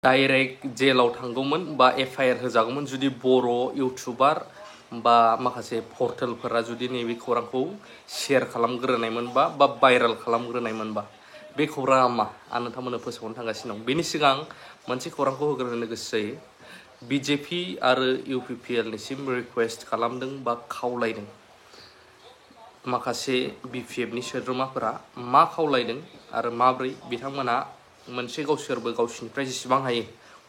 Direct जेलाव थांगौमोन बा एफआईआर होजागौमोन जुदि बर' इउटुबार बा माखासे पर्टेलफोरा जुदि नैबे खौरांखौ शेयार खालामग्रोनायमोनबा बा भाइराल खालामग्रोनायमोनबा बे खौराङा मा आं नोंथांमोननो फोसावनो थांगासिनो दं। बेनि सिगां मोनसे खौरांखौ होग्रोनो गोसो जायो। बिजेपि आरो इउपिपिएलनिसिम रिक्वेस्ट खालामदों बा खावलायदों। माखासे बिपिएफनि सोद्रोमाफोरा मा खावलायदों आरो माब्रै बिथांमोना मोनसे गावसोरबो गावसिनिफ्राय जेसेबां हायो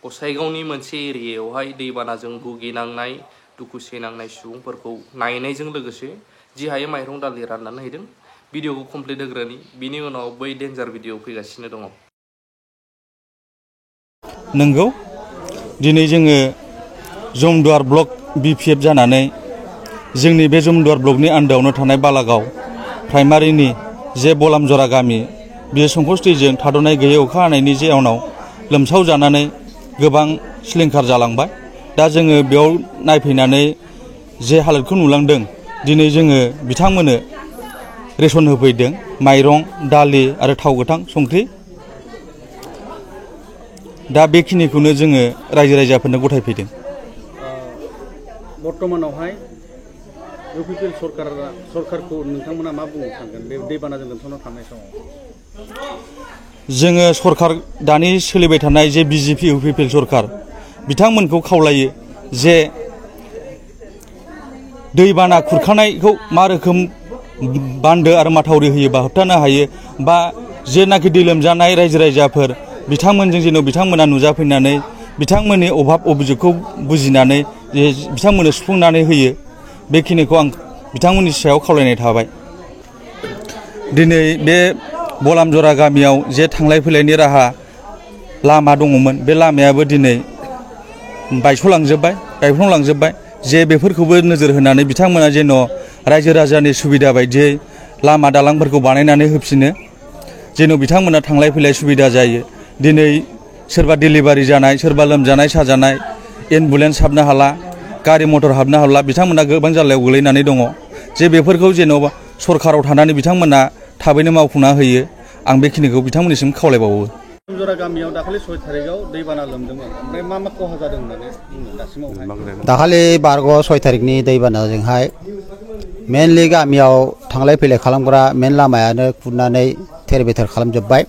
गसाइगावनि मोनसे एरियायावहाय दैबानाजों भुगिनांनाय दुखु सैनांनाय सुबुंफोरखौ नायनायजों लोगोसे जि हायो माइरं दालि राननानै हैदों। भिडिअखौ कमप्लिट होग्रोनि बिनि उनाव बै डेन्जार भिडिअ फैगासिनो दङ। नंगौ दिनै जोङो जमदुवार ब्लक बिपिएफ जानानै जोंनि बे जमदुवार ब्लकनि आन्दारावनो थानाय बालागाव प्राइमारिनि जे बलामजरा गामि बेयो संकस दैजों थाद'नाय गैयै अखा हानायनि जाउनाव लोमसाव जानानै गोबां सिलिंखार जालांबाय। दा जोङो बेयाव नायफैनानै जे हालोदखौ नुलांदों दिनै जोङो बिथांमोननो रेसन होफैदों माइरं दालि आरो थाव गोथां संख्रि। दा बेखिनिखौनो जोङो रायजो राजाफोरनो गथायफैदों। बर्तमानावहाय इउपिपिएल सरकारखौ नोंथांमोना मा बुंनो सानगोन बे दैबानाजों लोमसावना थानाय समाव? जोङो सरकार दानि सोलिबाय थानाय जे बिजेपि इउपिपिएल सरकार बिथांमोनखौ खावलायो जे दैबाना खुरखानायखौ मा रोखोम बान्दो आरो माथावरि होयोबा होबथानो हायो बा जेनाखि दै लोमजानाय रायजो राजाफोर बिथांमोनजों जेन' बिथांमोना नुजाफैनानै बिथांमोननि अभाब अभियोगखौ बुजिनानै जे बिथांमोननो सुफुंनानै होयो बेखिनिखौ आं बिथांमोननि सायाव खावलायनाय थाबाय। दिनै बे बलामजरा गामियाव जे थांलाय फैलायनि राहा लामा दङमोन बे लामायाबो दिनै बायस'लांजोब्बाय गायफ्लंलांजोब्बाय। जे बेफोरखौबो नोजोर होनानै बिथांमोना जेन' रायजो राजानि सुबिदा बायदियै लामा दालांफोरखौ बानायनानै होफिनो जेन' बिथांमोना थांलाय फैलाय सुबिदा जायो। दिनै सोरबा डिलिभारि जानाय सोरबा लोमजानाय साजानाय एम्बुलेन्स हाबनो हाला गारि मटर हाबनो हाला बिथांमोना गोबां जाल्लायाव गोलैनानै दङ। जे बेफोरखौ जेन'बा सरकाराव थानानै बिथांमोना थाबैनो मावफुंना होयो आं बेखिनिखौ बिथांमोननिसिम खावलायबावो। बलामजरा गामियाव दाखालि 6 तारिखआव दैबाना लोमदोंमोन ओमफ्राय मा खहा जादों होननानै दासिमावहाय? दाखालि बारग' 6 तारिखनि दैबानाजोंहाय मेनलि गामियाव थांलाय फैलाय खालामग्रा मेन लामायानो खुरनानै थेर बेथेर खालामजोब्बाय।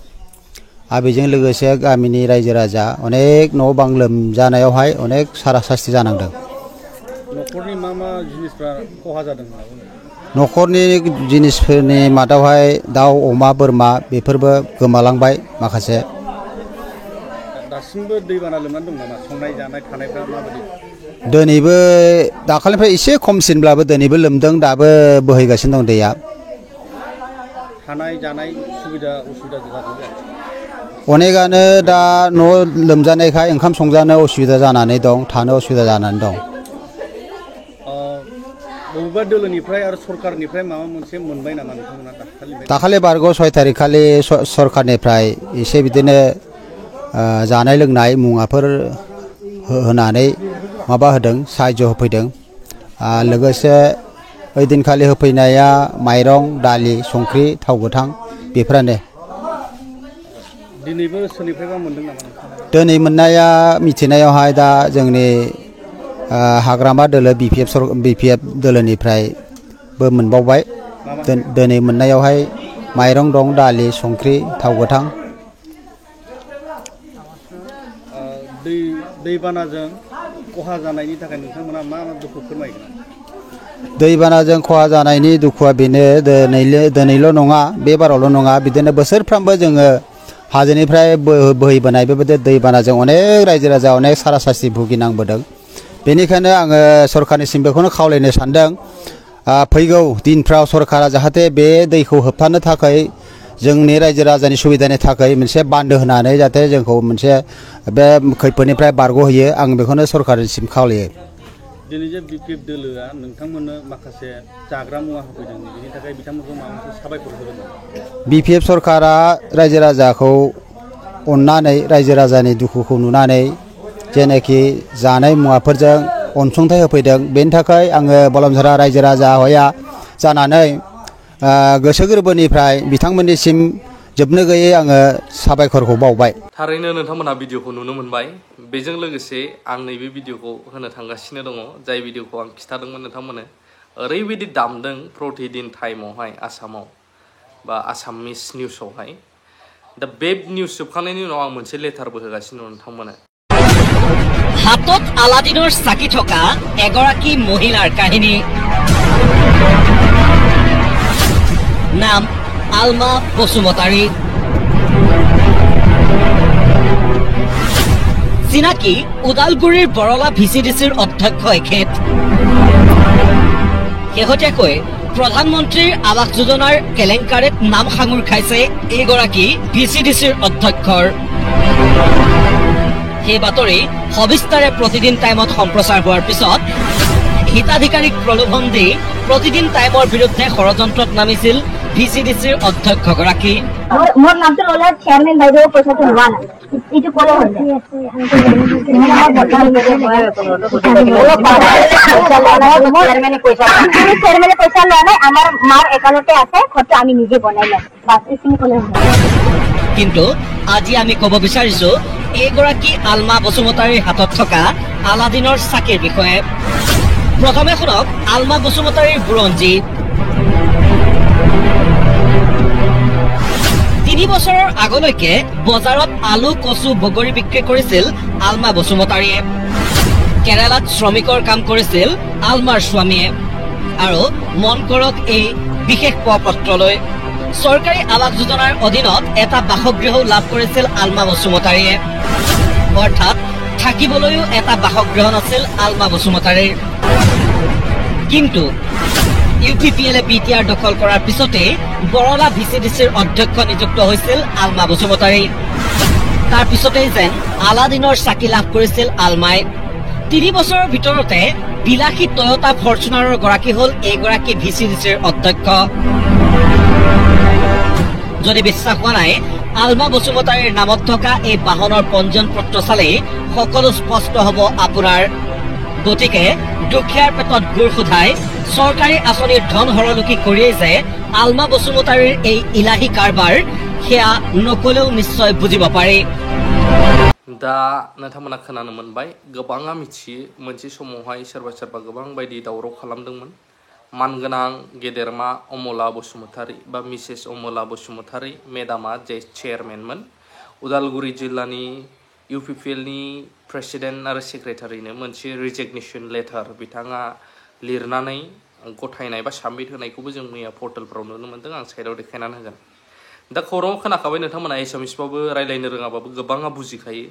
आरो बेजों लोगोसे गामिनि रायजो राजा अनेक न' बां लोमजानायावहाय अनेक सारा सास्ति जानांदों। न'खरनि मा जिनिसफ्रा खहा जादों होनना बुङो? न'खरनि जिनिसफोरनि मादावहाय दाउ अमा बोरमा बेफोरबो गोमालांबाय माखासे। दासिमबो दैबाना लोमनानै दं नामा? संनाय जानाय थानायफ्रा माबायदि? दिनैबो दाखालिनिफ्राय एसे खमसिनब्लाबो दिनैबो लोमदों दाबो बोहैगासिनो दं दैया। थानाय जानाय सुबिदा उसुबिदा जादों? अनेकानो दा न' लोमजानायखाय ओंखाम संजानो उसुबिदा जानानै दं थानो उसुबिदा जानानै दं। बबेबा दोलोनिफ्राय आरो सरकारनिफ्राय माबा मोनसे मोनबाय नामा नोंथांमोना दाखालि बारग' 6 तारिख खालि सरकारनिफ्राय एसे बिदिनो जानाय लोंनाय मुवाफोर होनानै माबा होदों साहाय्य होफैदों। लोगोसे ओइदिनखालि होफैनाया माइरं दालि संख्रि थाव गोथां बेफोरानो। दिनैबो सोरनिफ्रायबा मोनदों नामा? दिनै मोननाया मिथिनायावहाय दा जोंनि हाग्रामा दोलो बिपिएफ दोलोनिफ्रायबो मोनबावबाय। दिनै मोननायावहाय माइरं दं दालि संख्रि थाव गोथां। दैबानाजों खहा जानायनि थाखाय नोंथांमोना मा दुखु फोरमायगोन? दैबानाजों खहा जानायनि दुखुआ बेनो दिनैल' नङा बे बारावल' नङा बिदिनो बोसोरफ्रामबो जोङो हाजोनिफ्राय बोहैबोनाय बेबायदि दैबानाजों अनेक रायजो राजा अनेक सारा सास्ति भुगिनांबोदों। बेनिखायनो आङो सरकारनिसिम बेखौनो खावलायनो सानदों फैगौ दिनफ्राव सरकारा जाहाथे बे दैखौ होबथानो थाखाय जोंनि रायजो राजानि सुबिदानि थाखाय मोनसे बान्दो होनानै जाहाथे जोंखौ मोनसे बे खैफोदनिफ्राय बारग'होयो आं बेखौनो सरकारनिसिम खावलायो। दिनै जे बिपिएफ दोलोआ नोंथांमोननो माखासे जाग्रा मुवा होफैदों बेनि थाखाय बिथांमोनखौ माबा मोनसे साबायखर होगोन नामा? बिपिएफ सरकारा रायजो राजाखौ अननानै रायजो राजानि दुखुखौ नुनानै जेनाखि जानाय मुवाफोरजों अनसुंथाइ होफैदों बेनि थाखाय आङो बलामजरा रायजो राजा हया जानानै गोसो गोरबोनिफ्राय बिथांमोननिसिम जोबनो गैयै आङो साबायखरखौ बावबाय। थारैनो नोंथांमोनहा भिडिअखौ नुनो मोनबाय। बेजों लोगोसे आं नैबे भिडिअखौ होनो थांगासिनो दङ, जाय भिडिअखौ आं खिथादोंमोन नोंथांमोननो। ओरैबायदि दामदों प्रतिदिन टाइमावहाय आसामाव बा आसामिस निउसावहाय। दा बे निउस जोबखांनायनि उनाव आं मोनसे लेटारबो होगासिनो दं नोंथांमोननो। हातत আলাদিনৰ চাকি থকা এগৰাকী মহিলাৰ কাহিনী। নাম আলমা বসুমতাৰী। চিনাকি ওদালগুৰিৰ বৰলা ভিচিডিচিৰ অধ্যক্ষ এখেত। শেহতীয়াকৈ প্ৰধানমন্ত্ৰীৰ আৱাস যোজনাৰ কেলেংকাৰীত নাম সাঙুৰ খাইছে এইগৰাকী ভিচিডিচিৰ অধ্যক্ষৰ। সেই বাতৰি সবিস্তাৰে প্ৰতিদিন টাইমত সম্প্ৰচাৰ হোৱাৰ পিছত হিতাধিকাৰীক প্ৰলোভন দি প্ৰতিদিন টাইমৰ বিৰুদ্ধে ষড়যন্ত্ৰত নামিছিল ভিচিডিচিৰ অধ্যক্ষগৰাকী। মোৰ নামটো ল'লে চেয়াৰমেন বাইদেউ পইচাটো লোৱা নাই, এইটো ক'লে হ'ল। চেয়াৰমেনে পইচা লোৱা নাই, আমাৰ মাৰ একাউণ্টতে আছে, খৰচা আমি নিজে বনাই লম, বাছ এইখিনি ক'লে হ'ল। কিন্তু আজি আমি ক'ব বিচাৰিছো এইগৰাকী আলমা বসুমতাৰীৰ হাতত থকা আলাদিনৰ চাকিৰ বিষয়ে। প্ৰথমে শুনক আলমা বসুমতাৰীৰ বুৰঞ্জী। 3 বছৰৰ আগলৈকে বজাৰত আলু, কচু, বগৰী বিক্ৰী কৰিছিল আলমা বসুমতাৰীয়ে। কেৰালাত শ্ৰমিকৰ কাম কৰিছিল আলমাৰ স্বামীয়ে। আৰু মন কৰক এই বিশেষ পত্ৰলৈ চৰকাৰী আৱাস যোজনাৰ অধীনত এটা বাসগৃহও লাভ কৰিছিল আলমা বসুমতাৰীয়ে। অৰ্থাৎ থাকিবলৈও এটা বাসগৃহ নাছিল আলমা বসুমতাৰীৰ। কিন্তু ইউপিপিএলে বিটিআৰ দখল কৰাৰ পিছতে বৰলা ভিচিডিচিৰ অধ্যক্ষ নিযুক্ত হৈছিল আলমা বসুমতাৰী। তাৰ পিছতেই যেন আলাদিনৰ চাকি লাভ কৰিছিল আলমাই। 3 বছৰৰ ভিতৰতে বিলাসী টয়োটা ফৰচুনাৰৰ গৰাকী হ'ল এইগৰাকী ভিচিডিচিৰ অধ্যক্ষ। যদি বিশ্বাস হোৱা নাই, আলমা বসুমতাৰীৰ নামত থকা এই বাহনৰ পঞ্জীয়ন পত্ৰ চালেই সকলো স্পষ্ট হ'ব আপোনাৰ। গতিকে দুখীয়াৰ পেটত গুৰ সোধাই চৰকাৰী আঁচনিৰ ধন হৰলুকি কৰিয়েই যে আলমা বসুমতাৰীৰ এই ইলাহী কাৰবাৰ, সেয়া নকলেও নিশ্চয় বুজিব পাৰি। दा नोंथांमोना खोनानो मोनबाय, गोबाङा मिथियो मोनसे समावहाय सोरबा गोबां बायदि दावराव खालामदोंमोन। मानगोनां गेदेरमा अमला बसुमतारी बा मिसेस अमला बसुमतारी मेडामा जे चेयारमेनमोन, उदालगुरि जिल्लानि इउपिपिएलनि प्रेसिडेन्ट आरो सेक्रेटारिनो मोनसे रिजिगनेसन लेटार बिथाङा लिरनानै गथायनाय बा साबमिट होनायखौबो जों मैया पर्टेलफोराव नुनो मोन्दों। आं साइडआव देखायनानै होगोन। दा खौराङाव खोनाखाबाय नोंथांमोना, एसामिसबाबो रायलायनो रोङाबाबो गोबाङा बुजिखायो।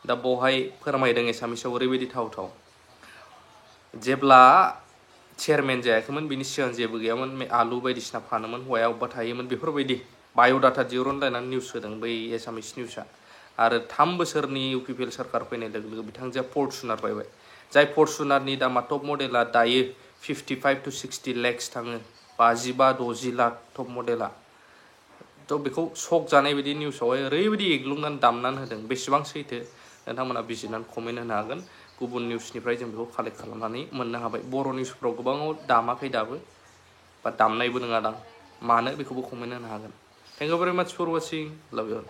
दा बेवहाय फोरमायदों एसामिसाव ओरैबायदि थाव जेब्ला चेयारमेन जायाखैमोन बिनि सिगां जेबो गैयामोन, आलु बायदिसिना फानोमोन, हौवाया अबेबा थायोमोन, बेफोरबायदि बाय'डाटा दिहुनलायनानै निउस होदों बै एसामिस निउसआ। आरो 3 बोसोरनि इउपिपिएल सरकार फैनाय लोगो लोगो बिथांजोआ फर्चुनार बायबाय, जाय फर्चुनारनि दामा टप मडेला दायो 55 to 60 lakhs थाङो, 55-60 लाख टप मडेला। थ' बेखौ शक जानाय बायदि निउसावहाय ओरैबायदि एग्लुंनानै दामनानै होदों। बेसेबां सैथो नोंथांमोना बिजिरनानै कमेन्ट होनो हागोन। गुबुन निउसनिफ्राय जों बेखौ कालेक्ट खालामनानै मोननो हाबाय। बर' निउसफ्राव गोबाङाव दामाखै दाबो, बा दामनायबो नङा दां, मानो बेखौबो कमेन्ट होनो हागोन। थेंक इउ भेरि माच फर वाचिं, लाभ इउ।